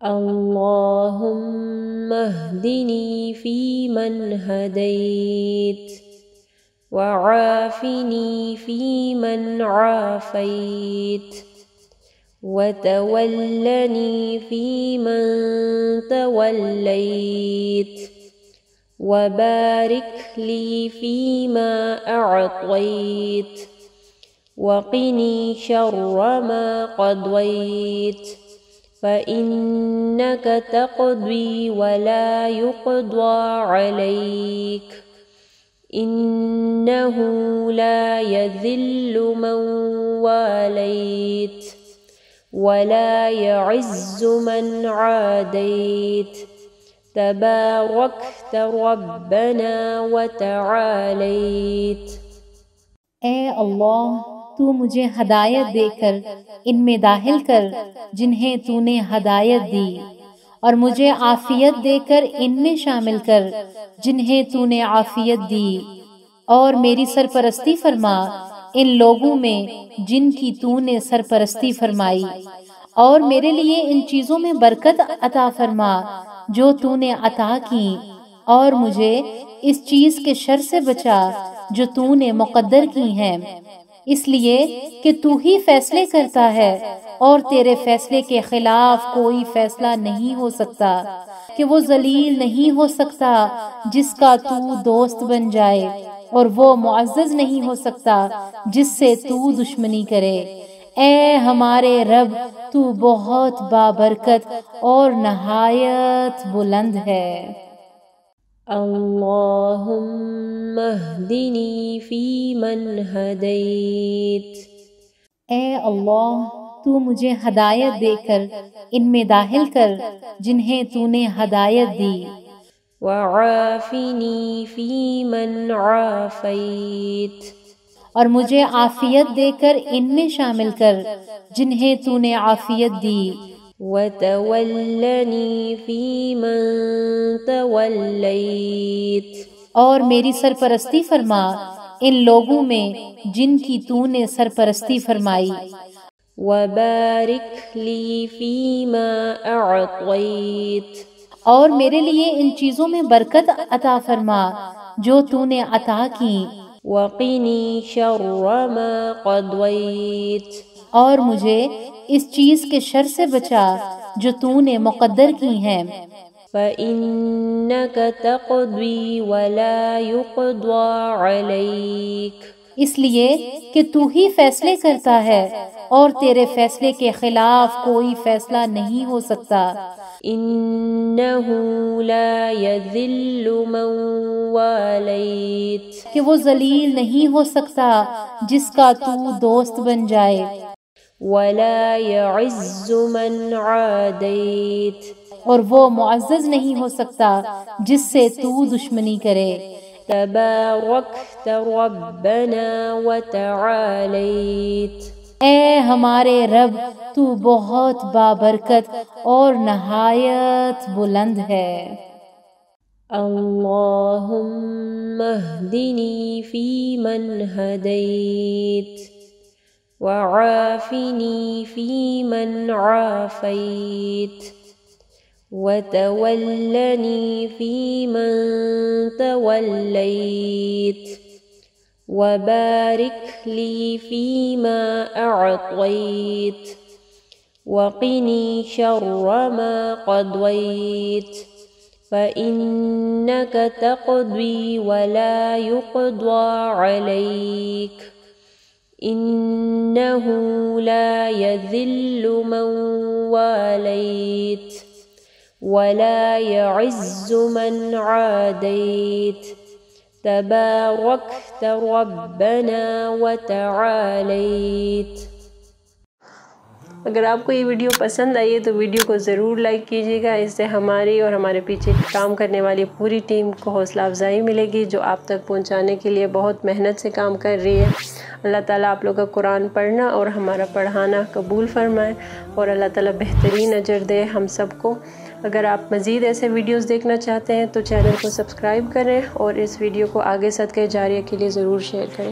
اللهم اهدني فيمن هديت وعافني فيمن عافيت وتولني فيمن توليت وبارك لي فيما أعطيت وقني شر ما قضيت فإنك تقضي ولا يقضى عليك إنه لا يذل من واليت ولا يعز من عاديت تباركت ربنا وتعاليت۔ اے اللہ، تو مجھے ہدایت دے کر ان میں داخل کر جنہیں تو نے ہدایت دی، اور مجھے عافیت دے کر ان میں شامل کر جنہیں تو نے عافیت دی، اور میری سرپرستی فرما ان لوگوں میں جن کی تو نے سرپرستی فرمائی، اور میرے لیے ان چیزوں میں برکت عطا فرما جو تو نے عطا کی، اور مجھے اس چیز کے شر سے بچا جو تو نے مقدر کی ہیں، اس لیے کہ تو ہی فیصلے کرتا ہے اور تیرے فیصلے کے خلاف کوئی فیصلہ نہیں ہو سکتا، کہ وہ ذلیل نہیں ہو سکتا جس کا تو دوست بن جائے، اور وہ معزز نہیں ہو سکتا جس سے تو دشمنی کرے۔ اے ہمارے رب، تو بہت بابرکت اور نہایت بلند ہے۔ اللهم اهدني فيمن هديت۔ اے اللہ، تو مجھے ہدایت دے کر ان میں داخل کر جنہیں تو نے ہدایت دی، وعافني فيمن عافيت، اور مجھے عافیت دے کر ان میں شامل کر جنہیں تو نے عافیت دی، وتولني فيمن توليت، اور میری سرپرستی فرما ان لوگوں میں جن کی تو نے سرپرستی فرمائی، وبارك لي فيما أعطيت، اور میرے لیے ان چیزوں میں برکت عطا فرما جو تو نے عطا کی، وقني شر ما قضيت، اور مجھے اس چیز کے شر سے بچا جو تو نے مقدر کی ہیں، فإنك تقضي ولا يقضى عليك، اس لیے کہ تو ہی فیصلے کرتا ہے اور تیرے فیصلے کے خلاف کوئی فیصلہ نہیں ہو سکتا، إنه لا يذل من واليت، کہ وہ ذلیل نہیں ہو سکتا جس کا تو دوست بن جائے، ولا يعز من عاديت، اور وہ معزز نہیں ہو سکتا جس سے تو دشمنی کرے۔ تباركت ربنا وتعاليت۔ اے ہمارے رب، تو بہت بابرکت اور نہایت بلند ہے۔ اللهم اهدني فيمن هديت وعافني فيمن عافيت وتولني فيمن توليت وبارك لي فيما أعطيت وقني شر ما قضيت فإنك تقضي ولا يقضى عليك إنه لا يذل من واليت ولا يعز من عاديت تباركت ربنا وتعاليت۔ اگر آپ کو یہ ویڈیو پسند آئی ہے تو ویڈیو کو ضرور لائک کیجیے گا، اس سے ہماری اور ہمارے پیچھے کام کرنے والی پوری ٹیم کو حوصلہ افزائی ملے گی جو آپ تک پہنچانے کے لیے بہت محنت سے کام کر رہی ہے۔ اللہ تعالیٰ آپ لوگ کا قرآن پڑھنا اور ہمارا پڑھانا قبول فرمائے، اور اللہ تعالیٰ بہترین اجر دے ہم سب کو۔ اگر آپ مزید ایسے ویڈیوز دیکھنا چاہتے ہیں تو چینل کو سبسکرائب کریں اور اس ویڈیو کو آگے صدقہ جاریہ کے لیے ضرور شیئر کریں۔